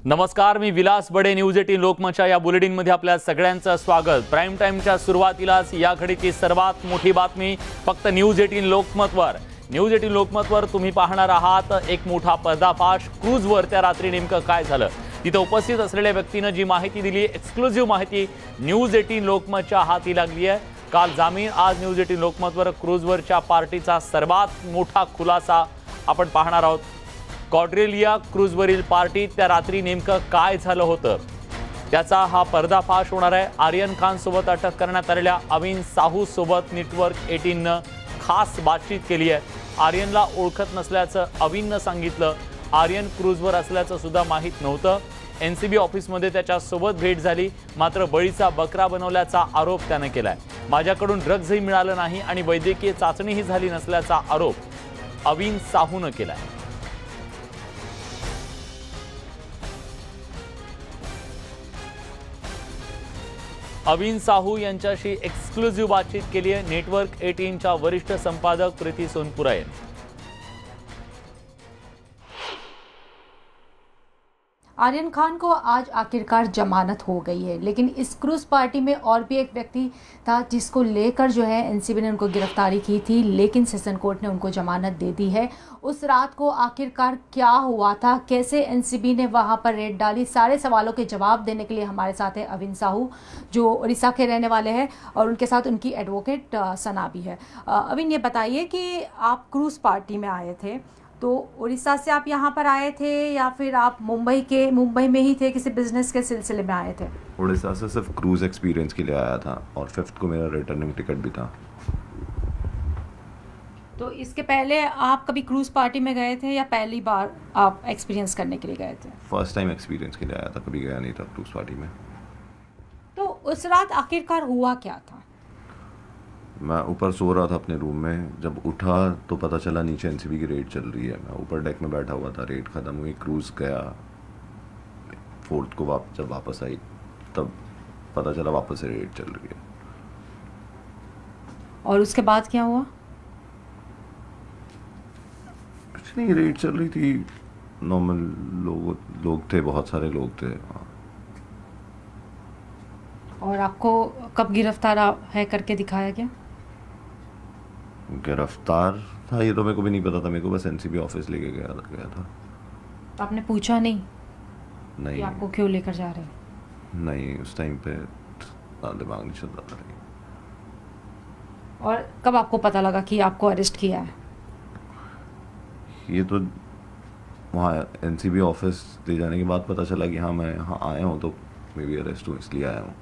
नमस्कार, मी विलास बडे. न्यूज 18 लोकमतच्या या बुलेटिनमध्ये आपल्या सगळ्यांचं स्वागत. प्राईम टाइमच्या सुरुवातीलाच या घडीची सर्वात मोठी बातमी फक्त न्यूज 18 लोकमतवर. न्यूज 18 लोकमतवर तुम्ही पाहणार आहात एक मोठा पर्दाफाश. क्रूजवर त्या रात्री नेमकं काय झालं, तिथे उपस्थित असलेल्या व्यक्तीने जी माहिती दिली, एक्सक्लुझिव्ह माहिती न्यूज 18 लोकमतच्या हाती लागली आहे. काल जामीन, आज न्यूज 18 लोकमतवर क्रूजवरच्या पार्टीचा सर्वात मोठा खुलासा आपण पाहणार आहोत. कॉड्रेलिया क्रूजवरील पार्टीत त्या रात्री नेमकं काय झालं होतं त्याचा हा पर्दाफाश होणार आहे. आर्यन खान सोबत अटक करण्यात आलेल्या अविन साहू सोबत नेटवर्क 18 खास बातचीत केली आहे. आर्यनला ओळखत नसल्याचं अविननं सांगितलं. आर्यन क्रूजवर असल्याचं सुद्धा माहीत नव्हतं. एनसीबी ऑफिसमध्ये त्याच्यासोबत भेट झाली, मात्र बळीचा बकरा बनवल्याचा आरोप त्याने केलाय. माझ्याकडून ड्रग्जही मिळालं नाही आणि वैद्यकीय चाचणीही झाली नसल्याचा आरोप अविन साहूनं केलाय. अविन साहू यांच्याशी एक्सक्लुझिव्ह बातचीत केली आहे नेटवर्क 18च्या वरिष्ठ संपादक प्रीती सोनपुरा यांनी. आर्यन खान को आज आखिरकार जमानत हो गई है, लेकिन इस क्रूज पार्टी में और भी एक व्यक्ति था जिसको लेकर जो है एनसीबी ने उनको गिरफ्तारी की थी, लेकिन सेशन कोर्ट ने उनको जमानत दे दी है. उस रात को आखिरकार क्या हुआ था, कैसे एनसीबी ने वहां पर रेड डाली, सारे सवालों के जवाब देने के लिए हमारे साथ है अविन साहू जो उड़ीसा के रहने वाले हैं और उनके साथ उनकी एडवोकेट सना भी है. अविन, ये बताइए कि आप क्रूज पार्टी में आए थे, तो उड़ीसा से आप यहाँ पर आए थे या फिर आप मुंबई में ही थे, किसी बिजनेस के सिलसिले में आए थे? उड़ीसा से सिर्फ क्रूज एक्सपीरियंस के लिए आया था और 5th को मेरा रिटर्निंग टिकट भी था. तो इसके पहले आप कभी क्रूज पार्टी में गए थे या पहली बार आप एक्सपीरियंस करने के लिए गए थे? फर्स्ट टाइम एक्सपीरियंस के लिए आया था, कभी गया नहीं था क्रूज पार्टी में. तो उस रात आखिरकार हुआ क्या था? मैं ऊपर सो रहा था अपने रूम में. जब उठा तो पता चला नीचे एनसीबी की रेड चल रही है. मैं ऊपर डेक में बैठा हुआ था, रेड खत्म हुई, क्रूज गया. 4th को जब वापस आई तब पता चला वापस से रेड चल रही है. और उसके बाद क्या हुआ? कुछ नहीं, रेड चल रही थी, नॉर्मल लोग थे, बहुत सारे लोग थे. और आपको कब गिरफ्तार है करके दिखाया गया? गिरफ्तार था ये तो मेरे को भी नहीं पता था. मेरे को बस एनसीबी ऑफिस लेके गया था. तो आपने पूछा नहीं नहीं कि आपको क्यों लेकर जा रहे हैं? नहीं, उस टाइम पे दिमाग नहीं चलता था. और कब आपको पता लगा कि आपको अरेस्ट किया है? ये तो वहाँ एनसीबी ऑफिस ले जाने के बाद पता चला कि हाँ मैं यहाँ आया हूँ, तो मैं भी अरेस्ट हूँ इसलिए आया हूँ.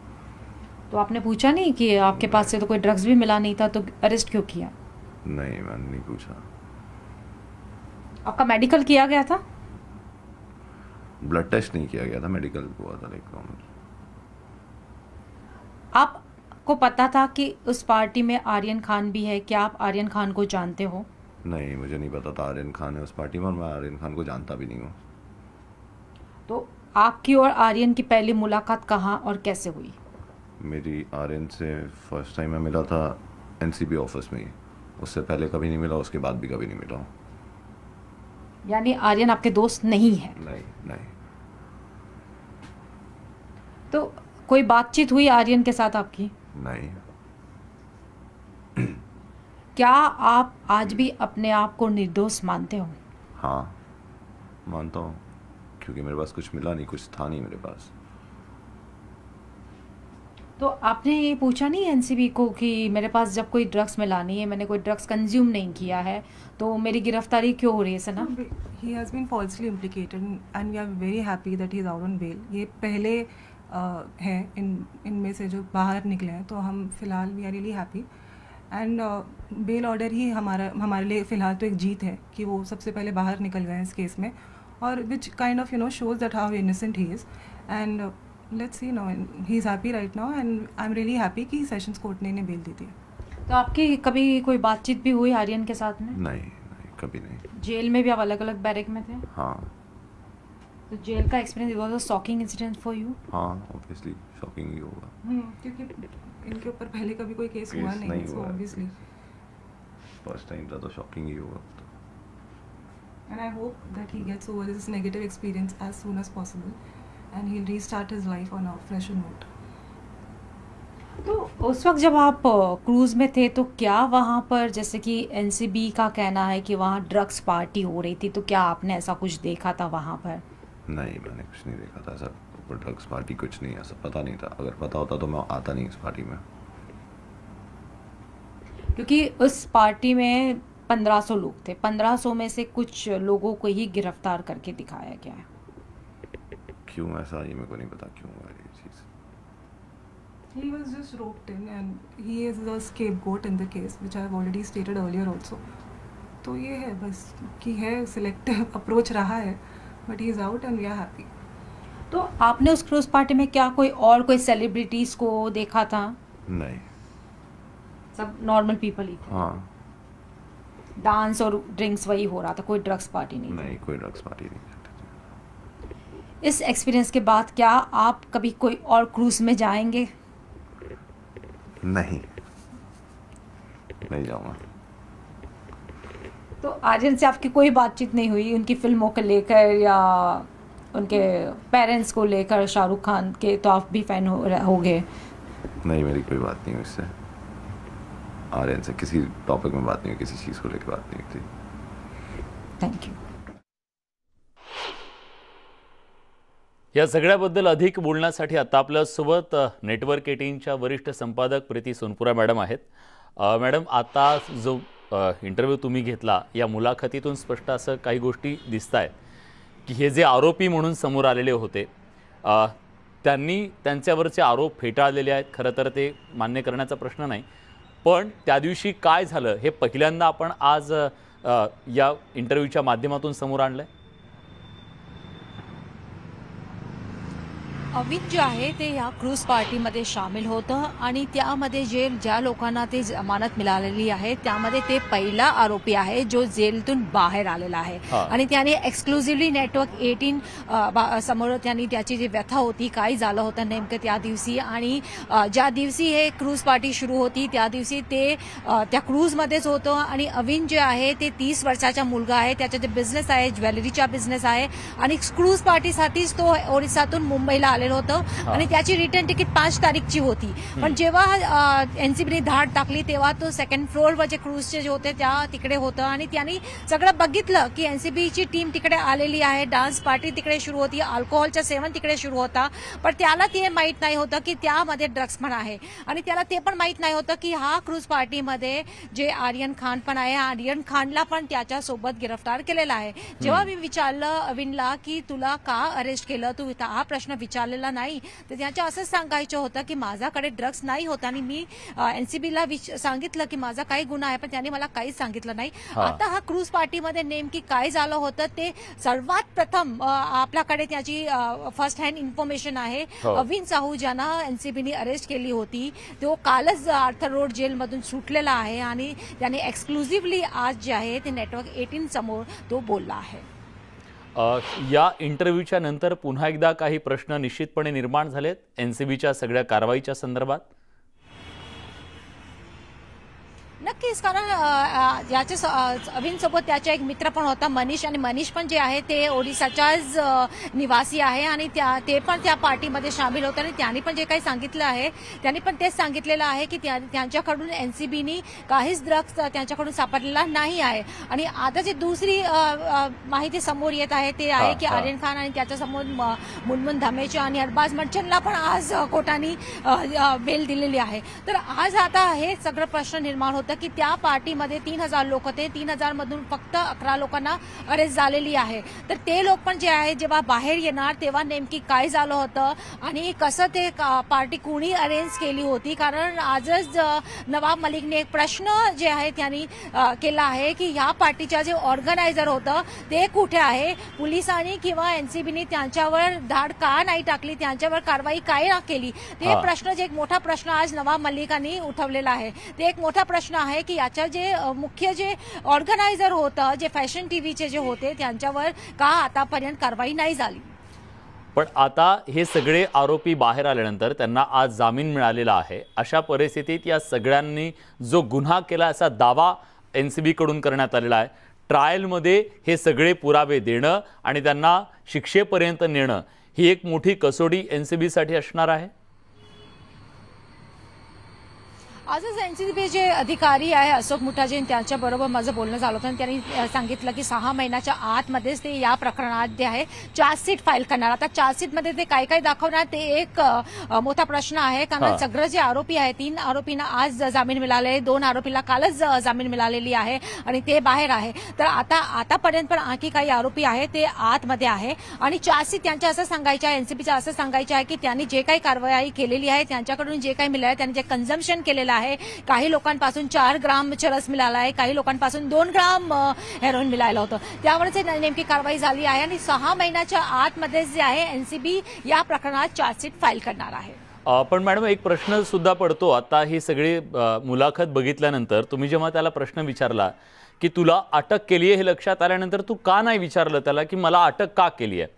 तो आपने पूछा नहीं कि आपके पास से तो कोई ड्रग्स भी मिला नहीं था, तो अरेस्ट क्यों किया? नहीं, मैंने नहीं पूछा. आपका मेडिकल किया गया था? ब्लड टेस्ट नहीं किया गया था, मेडिकल हुआ था. लेकिन आपको पता था कि उस पार्टी में आर्यन खान भी है? क्या आप आर्यन खान को जानते हो? नहीं, मुझे नहीं पता था आर्यन खान है उस पार्टी में, और मैं आर्यन खान को जानता भी नहीं हूँ. तो आपकी और आर्यन की पहली मुलाकात कहाँ और कैसे हुई? मेरी आर्यन से फर्स्ट टाइम मैं मिला था एनसीबी ऑफिस में ही. उससे पहले कभी नहीं मिला, उसके बाद भी कभी नहीं मिला. यानी आर्यन आपके दोस्त नहीं है? नहीं. तो कोई बातचीत हुई आर्यन के साथ आपकी? नहीं. क्या आप आज भी अपने आप को निर्दोष मानते हो? हाँ, मानता हूँ, क्योंकि मेरे पास कुछ मिला नहीं, कुछ था नहीं मेरे पास. तो आपने ये पूछा नहीं एनसीबी को कि मेरे पास जब कोई ड्रग्स मिला नहीं है, मैंने कोई ड्रग्स कंज्यूम नहीं किया है, तो मेरी गिरफ्तारी क्यों हो रही है? Sana, he has been falsely implicated and we are very happy that he is out on bail. ये पहले हैं इनमें से जो बाहर निकले हैं, तो हम फिलहाल we are really happy. And bail order ही हमारे लिए फ़िलहाल तो एक जीत है कि वो सबसे पहले बाहर निकल गए हैं इस केस में, और which kind of shows that how innocent he is. End let's see now, he is happy right now and I'm really happy कि सेशंस कोर्ट ने इन्हें बेल दी थी. तो आपकी कभी कोई बातचीत भी हुई आर्यन के साथ में? नहीं, कभी नहीं. जेल में भी आप अलग अलग बैरक में थे? हाँ. तो जेल का experience was a shocking incident for you? हाँ, ऑब्वियसली शॉकिंग ही होगा. क्योंकि इनके ऊपर पहले कभी कोई केस हुआ नहीं, सो ऑब्वियसली फर्स्ट टाइम था तो शॉकिंग ही होगा. And I hope that he gets over this negative experience as soon as possible. and he'll restart his life on a fresher note. तो उस वक्त जब आप क्रूज़ में थे तो क्या वहाँ पर, जैसे कि एनसीबी का कहना है कि वहाँ ड्रग्स पार्टी हो रही थी, तो क्या आपने ऐसा कुछ देखा था वहाँ पर? नहीं, मैंने कुछ नहीं देखा था सर, ऊपर ड्रग्स पार्टी कुछ नहीं, ऐसा पता नहीं था। अगर पता होता तो मैं आता नहीं इस पार्टी में। क्योंकि उस पार्टी में 1500 लोग थे, 1500 में से कुछ लोगों को ही गिरफ्तार करके दिखाया गया है। क्यों ऐसा, ये मेरे को नहीं पता क्यों हुआ ये चीज़। He was just roped in and he is the scapegoat in the case, which I have already stated earlier also. तो ये है बस कि है सिलेक्टिव अप्रोच रहा है, but he is out and we are happy. तो आपने उस क्रूज पार्टी में क्या कोई सेलिब्रिटीज को देखा था? नहीं। सब नॉर्मल पीपल ही थे? हाँ। डांस और ड्रिंक्स वही हो रहा था, कोई ड्रग्स पार्टी नहीं? नहीं, कोई ड्रग्स पार्टी नहीं। इस एक्सपीरियंस के बाद क्या आप कभी कोई और क्रूज में जाएंगे? नहीं जाऊँगा। तो आर्यन से आपकी कोई बातचीत नहीं हुई उनकी फिल्मों को लेकर या उनके पेरेंट्स को लेकर? शाहरुख खान के तो आप भी फैन हो गए। नहीं, मेरी कोई बात नहीं हुई इससे, आर्यन से किसी टॉपिक में बात नहीं हुई, किसी चीज़ को लेकर बात नहीं हुई थी। थँक्यू। या सगळ्याबद्दल अधिक बोलण्यासाठी आता आपल्यासोबत नेटवर्क 18च्या वरिष्ठ संपादक प्रीती सोनपुरा मॅडम आहेत। मॅडम, आता जो इंटरव्ह्यू तुम्ही घेतला या मुलाखतीतून स्पष्ट असं काही गोष्टी दिसत आहेत की हे जे आरोपी म्हणून समोर आलेले होते त्यांनी त्यांच्यावरचे आरोप फेटाळलेले आहेत। खरं तर ते मान्य करण्याचा प्रश्न नाही, पण त्या दिवशी काय झालं हे पहिल्यांदा आपण आज या इंटरव्ह्यूच्या माध्यमातून समोर आणलंय। अविन जे आहे ते या क्रूज पार्टीमध्ये सामील होतं आणि त्यामध्ये ज्या लोकांना ते जमानत मिळालेली आहे त्यामध्ये ते पहिला आरोपी आहे जो जेलतून बाहेर आलेला आहे आणि त्याने एक्सक्लुझिव्हली नेटवर्क 18 समोर त्यांनी त्याची जी व्यथा होती, काय झालं होतं नेमकं त्या दिवशी आणि ज्या दिवशी हे क्रूज पार्टी सुरू होती त्या दिवशी ते त्या क्रूजमध्येच होतं आणि अविन जे आहे ते 30 वर्षाचा मुलगा आहे, त्याचा जे बिझनेस आहे ज्वेलरीचा बिझनेस आहे आणि क्रूज पार्टीसाठीच तो ओरिसातून मुंबईला आलेला होतं आणि त्याची रिटर्न तिकीट 5 तारीखची होती। पण जेव्हा एनसीबीने धाड टाकली तेव्हा तो सेकंड फ्लोअरवर जे क्रूजचे जे होते त्या तिकडे होतं आणि त्यांनी सगळं बघितलं की एनसीबीची टीम तिकडे आलेली आहे, डान्स पार्टी तिकडे सुरू होती, अल्कोहोलचं सेवन तिकडे सुरू होता, पण त्याला ते माहीत नाही होतं की त्यामध्ये ड्रग्स पण आहे आणि त्याला ते पण माहीत नाही होतं की हा क्रूज पार्टीमध्ये जे आर्यन खान पण आहे, आर्यन खानला पण त्याच्यासोबत गिरफ्तार केलेला आहे। जेव्हा मी विचारलं अविनला की तुला का अरेस्ट केलं, तू हा प्रश्न विचारलेला नाही, तर त्याचं असंच सांगायचं होतं की माझ्याकडे ड्रग्स नाही होता आणि मी एनसीबीला सांगितलं की माझा काही गुन्हा आहे, पण त्यांनी मला काहीच सांगितलं नाही। आता हा क्रूज पार्टीमध्ये नेमकी काय झालं होतं ते सर्वात प्रथम आपल्याकडे त्याची फर्स्ट हँड इन्फॉर्मेशन आहे। अविन साहू ज्यांना एनसीबीने अरेस्ट केली होती तो कालच आर्थर रोड जेलमधून सुटलेला आहे आणि त्याने एक्सक्लुझिव्हली आज जे आहे ते नेटवर्क 18 समोर तो बोलला आहे। या इंटरव्ह्यूच्या नंतर पुन्हा एकदा काही प्रश्न निश्चितपणे निर्माण झालेत एनसीबीच्या सगळ्या कारवाईच्या संदर्भात। नक्कीच, कारण याच्या अविन सोबत त्याचा एक मित्र पण होता मनीष, आणि मनीष पण जे आहे ते ओडिसाचाच निवासी आहे आणि ते पण त्या पार्टीमध्ये सामील होते आणि त्यांनी पण जे काही सांगितलं आहे त्यांनी पण तेच सांगितलेलं आहे की त्यांच्याकडून एनसीबीनी काहीच ड्रग्स त्यांच्याकडून सापडलेला नाही आहे। आणि आता जी दुसरी माहिती समोर येत आहे ते आहे की आर्यन खान आणि त्याच्यासमोर मुनमुन धमेचा आणि अरबाज मर्चंटला पण आज कोर्टाने बेल दिलेली आहे। तर आज आता हे सगळं प्रश्न निर्माण होतं की त्या पार्टीमध्ये 3000 लोक होते, 3000 मधून फक्त 11 लोकांना अरेस्ट झालेली आहे। तर ते लोक पण जे आहे जेव्हा बाहेर येणार तेव्हा नेमकी काय झालं होतं आणि कसं ते पार्टी कोणी अरेंज केली होती, कारण आजच नवाब मलिकने एक प्रश्न जे आहे त्यांनी केला आहे की ह्या पार्टीचा जे ऑर्गनायझर होतं ते कुठे आहे, पोलिसांनी किंवा एनसीबीने त्यांच्यावर धाड का नाही टाकली, त्यांच्यावर कारवाई काय केली, ते प्रश्न जे एक मोठा प्रश्न आज नवाब मलिकांनी उठवलेला आहे। ते एक मोठा प्रश्न आहे की याच्या जे मुख्य जे ऑर्गनायझर होतं, जे फॅशन टीव्हीचे जे होते त्यांच्यावर का आतापर्यंत कारवाई नाही झाली। पण आता हे सगळे आरोपी बाहेर आल्यानंतर त्यांना आज जामीन मिळालेला आहे। अशा परिस्थितीत या सगळ्यांनी जो गुन्हा केला असा दावा एनसीबी कडून करण्यात आलेला आहे। ट्रायलमध्ये हे सगळे पुरावे देणं आणि त्यांना शिक्षेपर्यंत नेणं ही एक मोठी कसोटी NCB साठी असणार आहे. आजच NCB जे अधिकारी आहे अशोक मुठाजी त्यांच्याबरोबर माझं बोलणं झालं होतं आणि त्यांनी सांगितलं की 6 महिन्याच्या आतमध्येच ते या प्रकरणात जे आहे चार्जशीट फाईल करणार. आता चार्जशीटमध्ये ते काय काय दाखवणार ते एक मोठा प्रश्न आहे, कारण सगळं जे आरोपी आहे 3 आरोपींना आज जामीन मिळाले, 2 आरोपीला कालच जामीन मिळालेली आहे आणि ते बाहेर आहे. तर आतापर्यंत पण आणखी काही आरोपी आहे ते आतमध्ये आहे आणि चार्जशीट त्यांच्या असं सांगायचं आहे, NCBचं असं सांगायचं आहे की त्यांनी जे काही कारवाई केलेली आहे त्यांच्याकडून जे काही मिळालं त्यांनी जे कन्झम्पशन केलेलं आहे, काही लोकांपासून 4 ग्राम चरस मिळाला आहे, काही लोकांपासून 2 ग्राम हेरोईन मिळालं होतं, त्यावरच नेमकी कारवाई झाली आहे आणि 6 महिन्याच्या आतमध्ये जे आहे NCB या प्रकरणात चार्जशीट फाईल करणार आहे. पण मॅडम एक प्रश्न सुद्धा पडतो, आता ही सगळी मुलाखत बघितल्यानंतर तुम्ही जेव्हा त्याला प्रश्न विचारला की तुला अटक केली आहे हे लक्षात आल्यानंतर तू का नाही विचारलं त्याला की मला अटक का केली आहे,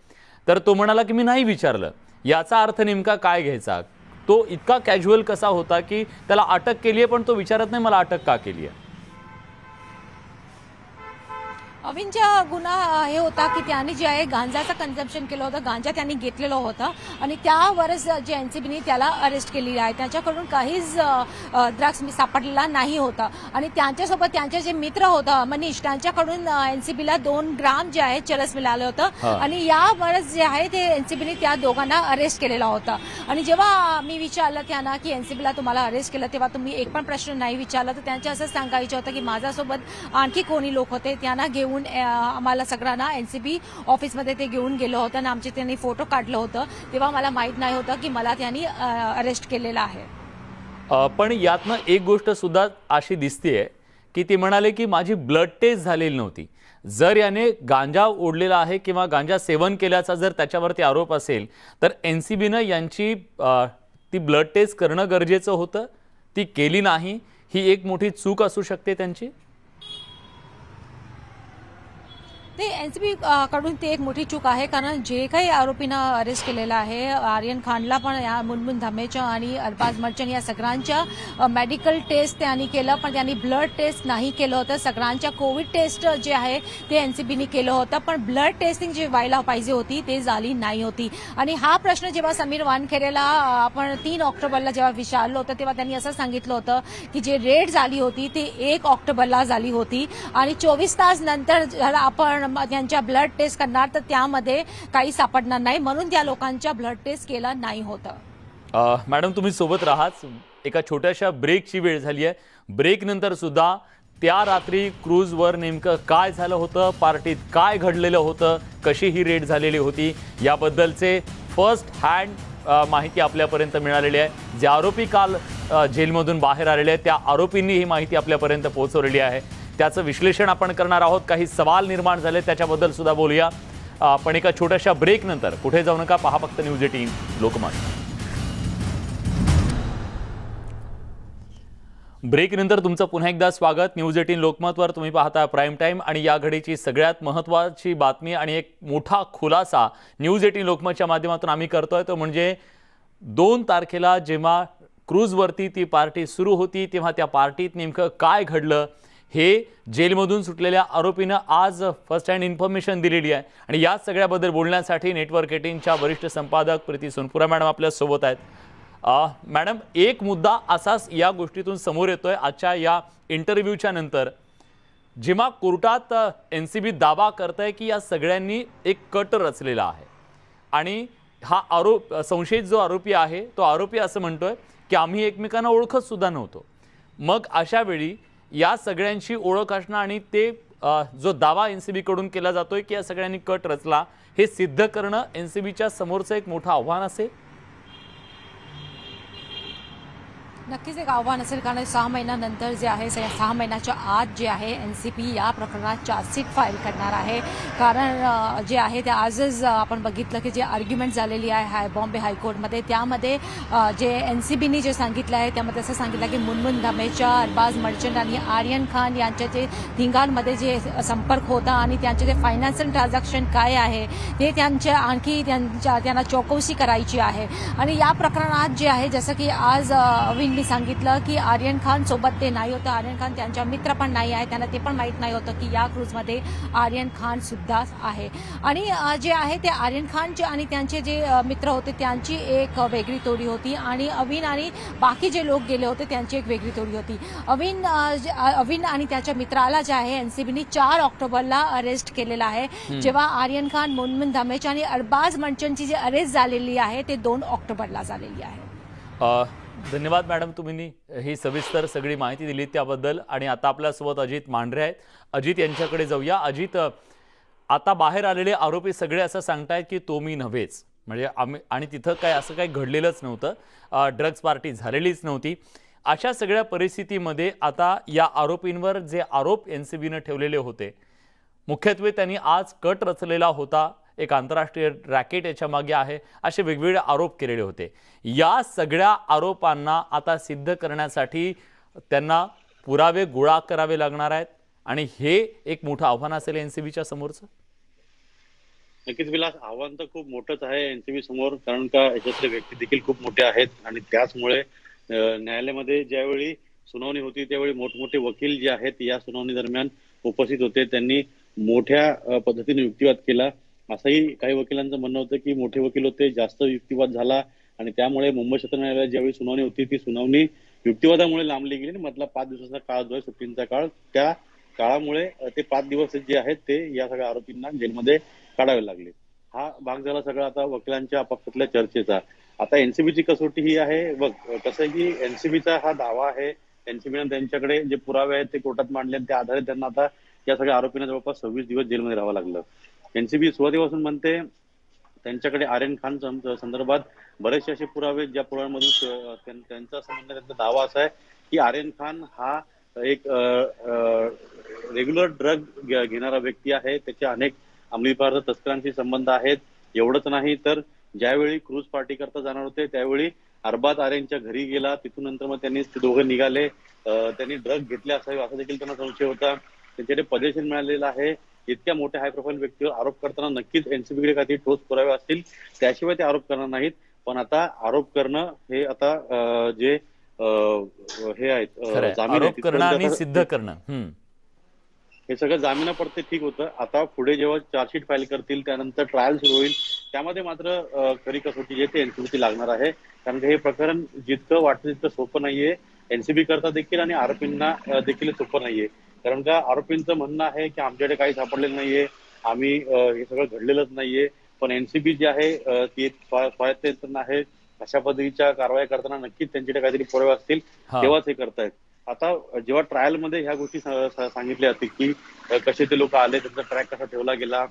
तर तो म्हणाला की मी नाही विचारलं. याचा अर्थ नेमका काय घ्यायचा? तो इतका कॅज्युअल कसा होता की त्याला अटक केली आहे पण तो विचारत नाही मला अटक का केली आहे? अविनचा गुन्हा हे होता की त्यांनी जे आहे गांजाचं कन्झम्पशन केलं होतं, गांजा त्यांनी घेतलेलं होतं आणि त्यावरच जे NCBने त्याला अरेस्ट केलेली आहे. त्याच्याकडून काहीच ड्रग्स सापडलेला नाही होता आणि त्यांच्यासोबत त्यांचे जे मित्र होता मनीष त्यांच्याकडून NCBला 2 ग्राम जे आहे चरस मिळालं होतं आणि यावरच जे आहे ते NCBने त्या दोघांना अरेस्ट केलेला होता. आणि जेव्हा मी विचारलं त्यांना की NCBला तुम्हाला अरेस्ट केलं तेव्हा तुम्ही एक पण प्रश्न नाही विचारला, तर त्यांचं असं सांगायचं होतं की माझ्यासोबत आणखी कोणी लोक होते, त्यांना घेऊन आम्हाला सगळ्यांना NCB ऑफिसमध्ये ते घेऊन गेलो होतं आणि आमचे त्यांनी फोटो काढलं होतं, तेव्हा मला माहीत नाही होतं की मला त्यांनी अरेस्ट केलेलं आहे. पण यातनं एक गोष्ट सुद्धा अशी दिसतेय की ते म्हणाले की माझी ब्लड टेस्ट झालेली नव्हती. जर याने गांजा ओढलेला आहे किंवा गांजा सेवन केल्याचा जर त्याच्यावरती आरोप असेल तर NCBनं यांची ती ब्लड टेस्ट करणं गरजेचं होतं, ती केली नाही. ही एक मोठी चूक असू शकते त्यांची. ते NCB कडून ते एक मोठी चूक आहे, कारण जे काही आरोपींना अरेस्ट केलेलं आहे आर्यन खानला पण या मुनमुन धामेच्या आणि अरबाज मर्चंट या सगळ्यांच्या मेडिकल टेस्ट त्यांनी केलं पण त्यांनी ब्लड टेस्ट नाही केलं होतं. सगळ्यांच्या कोविड टेस्ट जे आहे ते NCBने केलं होतं पण ब्लड टेस्टिंग जी व्हायला पाहिजे होती ते झाली नाही होती. आणि हा प्रश्न जेव्हा समीर वानखेडेला आपण 3 ऑक्टोबरला जेव्हा विचारलं होतं तेव्हा त्यांनी असं सांगितलं होतं की जे रेड झाली होती ते 1 ऑक्टोबरला झाली होती आणि 24 तास नंतर जर आपण त्यांच्या ब्लड टेस्ट करणार तर त्यामध्ये काही सापडणार नाही, म्हणून त्या लोकांच्या ब्लड टेस्ट केला नाही होतं. मॅडम तुम्ही सोबत राहाच. एका छोट्याशा ब्रेकची वेळ झाली आहे. ब्रेक नंतर सुद्धा त्या रात्री क्रूजवर नेमकं काय झालं होतं, पार्टीत काय घडलेलं होतं, कशी ही रेड झालेली होती याबद्दलचे फर्स्ट हँड माहिती आपल्यापर्यंत मिळालेली आहे. जे आरोपी काल जेलमधून बाहेर आलेले आहेत त्या आरोपींनी ही माहिती आपल्यापर्यंत पोहोचवलेली आहे. त्याचं विश्लेषण आपण करणार आहोत. काही सवाल निर्माण झाले त्याच्याबद्दल सुद्धा बोलूया. पण एका छोट्याशा ब्रेक नंतर कुठे जाऊ नका, पहा फक्त न्यूज 18 लोकमत. ब्रेक नंतर तुमचं पुन्हा एकदा स्वागत. न्यूज 18 लोकमतवर तुम्ही पाहता प्राईम टाइम आणि या घडीची सगळ्यात महत्त्वाची बातमी आणि एक मोठा खुलासा न्यूज 18 लोकमतच्या माध्यमातून आम्ही करतोय. तो म्हणजे 2 तारखेला जेव्हा क्रूजवरती ती पार्टी सुरू होती तेव्हा त्या पार्टीत नेमकं काय घडलं हे जेलमधून सुटलेल्या आरोपीनं आज फर्स्ट हँड इन्फॉर्मेशन दिलेली आहे. आणि या सगळ्याबद्दल बोलण्यासाठी नेटवर्क 18च्या वरिष्ठ संपादक प्रीती सोनपुरा मॅडम आपल्या सोबत आहेत. मॅडम एक मुद्दा असाच या गोष्टीतून समोर येतोय आजच्या या इंटरव्ह्यूच्या नंतर, जेव्हा कोर्टात NCB दावा करतंय की या सगळ्यांनी एक कट रचलेला आहे आणि हा संशयित जो आरोपी आहे तो आरोपी असं म्हणतोय की आम्ही एकमेकांना ओळखत सुद्धा नव्हतो. मग अशा वेळी या सगळ्यांची ओळख असणं आणि ते जो दावा NCB कडून केला जातोय की या सगळ्यांनी कट रचला हे सिद्ध करणं NCBच्या समोरचं एक मोठं आव्हान असेल. नक्कीच एक आव्हान असेल, कारण 6 महिन्यानंतर जे आहे 6 महिन्याच्या आत जे आहे NCB या प्रकरणात चार्जशीट फाईल करणार आहे. कारण जे आहे ते आजच आपण बघितलं की जे आर्ग्युमेंट झालेली आहे बॉम्बे हायकोर्टमध्ये त्यामध्ये जे NCBने जे सांगितलं आहे त्यामध्ये असं सांगितलं की मुनमुन धामेच्या, अरबाज मर्चंट आणि आर्यन खान यांच्या जे तिघांमध्ये जे संपर्क होता आणि त्यांचे जे फायनान्शियल ट्रान्झॅक्शन काय आहे ते आणखी त्यांना चौकशी करायची आहे. आणि या प्रकरणात जे आहे जसं की आज त्यांनी सांगितलं की आर्यन खान सोबत ते नाही होतं, आर्यन खान त्यांच्या मित्र पण नाही आहे, त्यांना ते पण माहीत नाही होतं की या क्रूजमध्ये आर्यन खान सुद्धा आहे. आणि जे आहे ते आर्यन खानचे आणि त्यांचे जे मित्र होते त्यांची एक वेगळी तोडी होती आणि अविन आणि बाकी जे लोक गेले होते त्यांची एक वेगळी तोडी होती. अविन आणि त्याच्या मित्राला जे आहे एनसीबीने 4 ऑक्टोबरला अरेस्ट केलेला आहे, जेव्हा आर्यन खान, मुनमुन धमेच आणि अरबाज मंचनची जी अरेस्ट झालेली आहे ते 2 ऑक्टोबरला झालेली आहे. धन्यवाद मॅडम, तुम्ही ही सविस्तर सगळी माहिती दिली त्याबद्दल. आणि आता आपल्यासोबत अजित मांढरे आहेत. अजित यांच्याकडे जाऊया. अजित, आता बाहेर आलेले आरोपी सगळे असं सांगतायत की तो मी नव्हेच, म्हणजे आणि तिथं काय असं काही घडलेलंच नव्हतं, ड्रग्ज पार्टी झालेलीच नव्हती. अशा सगळ्या परिस्थितीमध्ये आता या आरोपींवर जे आरोप एनसीबीने ठेवलेले होते, मुख्यत्वे त्यांनी आज कट रचलेला होता, एक आंतरराष्ट्रीय रॅकेट याच्या मागे आहे, असे वेगवेगळे आरोप केलेले होते. या सगळ्या आरोपांना आता सिद्ध करण्यासाठी त्यांना पुरावे गोळा करावे लागणार आहेत आणि हे एक मोठं आव्हान असेल एनसीबीच्या समोरचं. नक्कीच विलास, आव्हान तर खूप मोठंच आहे एनसीबी समोर, कारण का याच्यातले व्यक्ती देखील खूप मोठे आहेत आणि त्याचमुळे न्यायालयामध्ये ज्यावेळी सुनावणी होती त्यावेळी मोठमोठे वकील जे आहेत या सुनावणी दरम्यान उपस्थित होते. त्यांनी मोठ्या पद्धतीने युक्तिवाद केला. असंही काही वकिलांचं म्हणणं होतं की मोठे वकील होते, जास्त युक्तिवाद झाला आणि त्यामुळे मुंबई सत्र न्यायालयात ज्यावेळी सुनावणी होती ती सुनावणी युक्तिवादामुळे लांबली गेली. मधला 5 दिवसाचा काळ जो आहे सुट्टींचा काळ, त्या काळामुळे ते 5 दिवस जे आहेत ते या सगळ्या आरोपींना जेलमध्ये काढावे लागले. हा भाग झाला सगळा आता वकिलांच्या आपापसातल्या चर्चेचा. आता एनसीबीची कसोटी ही आहे. बघ, कसं आहे की एनसीबीचा हा दावा आहे, एनसीबीने त्यांच्याकडे जे पुरावे आहेत ते कोर्टात मांडले, त्या आधारे त्यांना आता या सगळ्या आरोपींना जवळपास 26 दिवस जेलमध्ये राहावं लागलं. एनसीबी सुरुवातीपासून म्हणते त्यांच्याकडे आर्यन खान संदर्भात बरेचसे असे पुरावे, ज्या पुराव्यांमधून त्यांचा असं म्हणणं, त्यांचा दावा असा आहे की आर्यन खान हा एक रेग्युलर ड्रग घेणारा व्यक्ती आहे, त्याचे अनेक अंमली पदार्थ तस्करांशी संबंध आहेत. एवढंच नाही तर ज्यावेळी क्रूज पार्टी करता जाणार होते त्यावेळी अरबाज आर्यनच्या घरी गेला, तिथून नंतर मग त्यांनी ते दोघं निघाले, त्यांनी ड्रग घेतले असावे असा देखील त्यांना संशय होता. त्यांच्याकडे पदेशीर मिळालेला आहे. इतक्या मोठ्या हाय प्रोफाईल व्यक्तीवर आरोप करताना नक्कीच एनसीबीकडे काही ठोस पुरावे असतील, त्याशिवाय ते आरोप करणार नाहीत. पण आता आरोप करणं हे आता जे हे आहेत आरोप करणं आणि सिद्ध करणं हे सगळं जामिनापडते ठीक होतं. आता पुढे जेव्हा चार्जशीट फाईल करतील त्यानंतर ट्रायल सुरू होईल, त्यामध्ये मात्र खरी कसोटी जे ते एनसीबीची लागणार आहे. कारण हे प्रकरण जितकं वाटतं तितकं सोपं नाहीये एनसीबी करता देखील आणि आरोपींना देखील सोपं नाहीये. कारण का आरोपींचं म्हणणं आहे की आमच्याकडे काही सापडलेलं नाहीये, आम्ही हे सगळं घडलेलंच नाहीये. पण एनसीबी जी आहे ती स्वायत्त यंत्रणा आहे, अशा पद्धतीच्या कारवाई करताना नक्कीच त्यांच्याकडे काहीतरी पुरावे असतील तेव्हाच हे करतायत. आता जेव्हा ट्रायल मध्ये ह्या गोष्टी सांगितल्या जातील की कसे ते लोक आले, त्यांचा ट्रॅक कसा ठेवला गेला,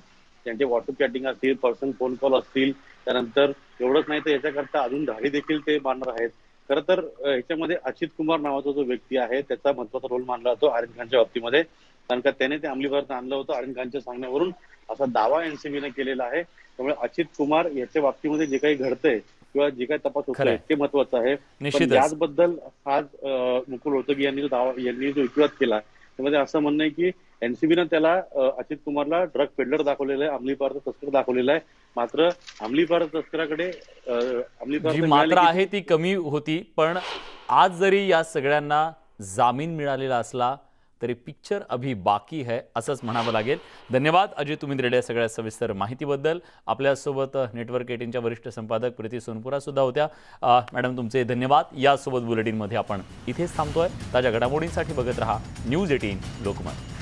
त्यांचे व्हॉट्सअप चॅटिंग असतील, पर्सनल फोन कॉल असतील, त्यानंतर एवढंच नाही तर याच्याकरता अजून धाडी देखील ते मांडणार आहेत. खरं तर ह्याच्यामध्ये अचित कुमार नावाचा जो व्यक्ती आहे त्याचा महत्वाचा रोल मानला जातो आर्यन खानच्या बाबतीमध्ये. कारण का त्याने ते अंमली पदार्थ आणलं होतं आर्यन खानच्या सांगण्यावरून, असा दावा एनसीबीने केलेला आहे. त्यामुळे अचित कुमार याच्या बाबतीमध्ये जे काही घडतंय किंवा जे काही तपास होतोय ते महत्वाचं आहे. पण याचबद्दल आज मुकुल रोहतगी यांनी जो युक्तिवाद केला त्यामध्ये असं म्हणणं आहे की एनसीबीनं त्याला अचित कुमारला ड्रग पेडलर दाखवलेलं आहे, अंमली पदार्थ तस्कर दाखवलेला आहे. मात्र अंमली पदार्थ तस्कराकडे जी मात्रा आहे ती कमी होती. पण आज जरी या सगळ्यांना जामीन मिळालेला असला तरी पिक्चर अभी बाकी है असंच म्हणावं लागेल. धन्यवाद अजय, तुम्ही दिलेल्या सगळ्या सविस्तर माहितीबद्दल. आपल्यासोबत नेटवर्क 18च्या वरिष्ठ संपादक प्रीती सोनपुरा सुद्धा होत्या. मॅडम तुमचे धन्यवाद. यासोबत बुलेटिनमध्ये आपण इथेच थांबतोय. ताज्या घडामोडींसाठी बघत रहा न्यूज 18 लोकमत.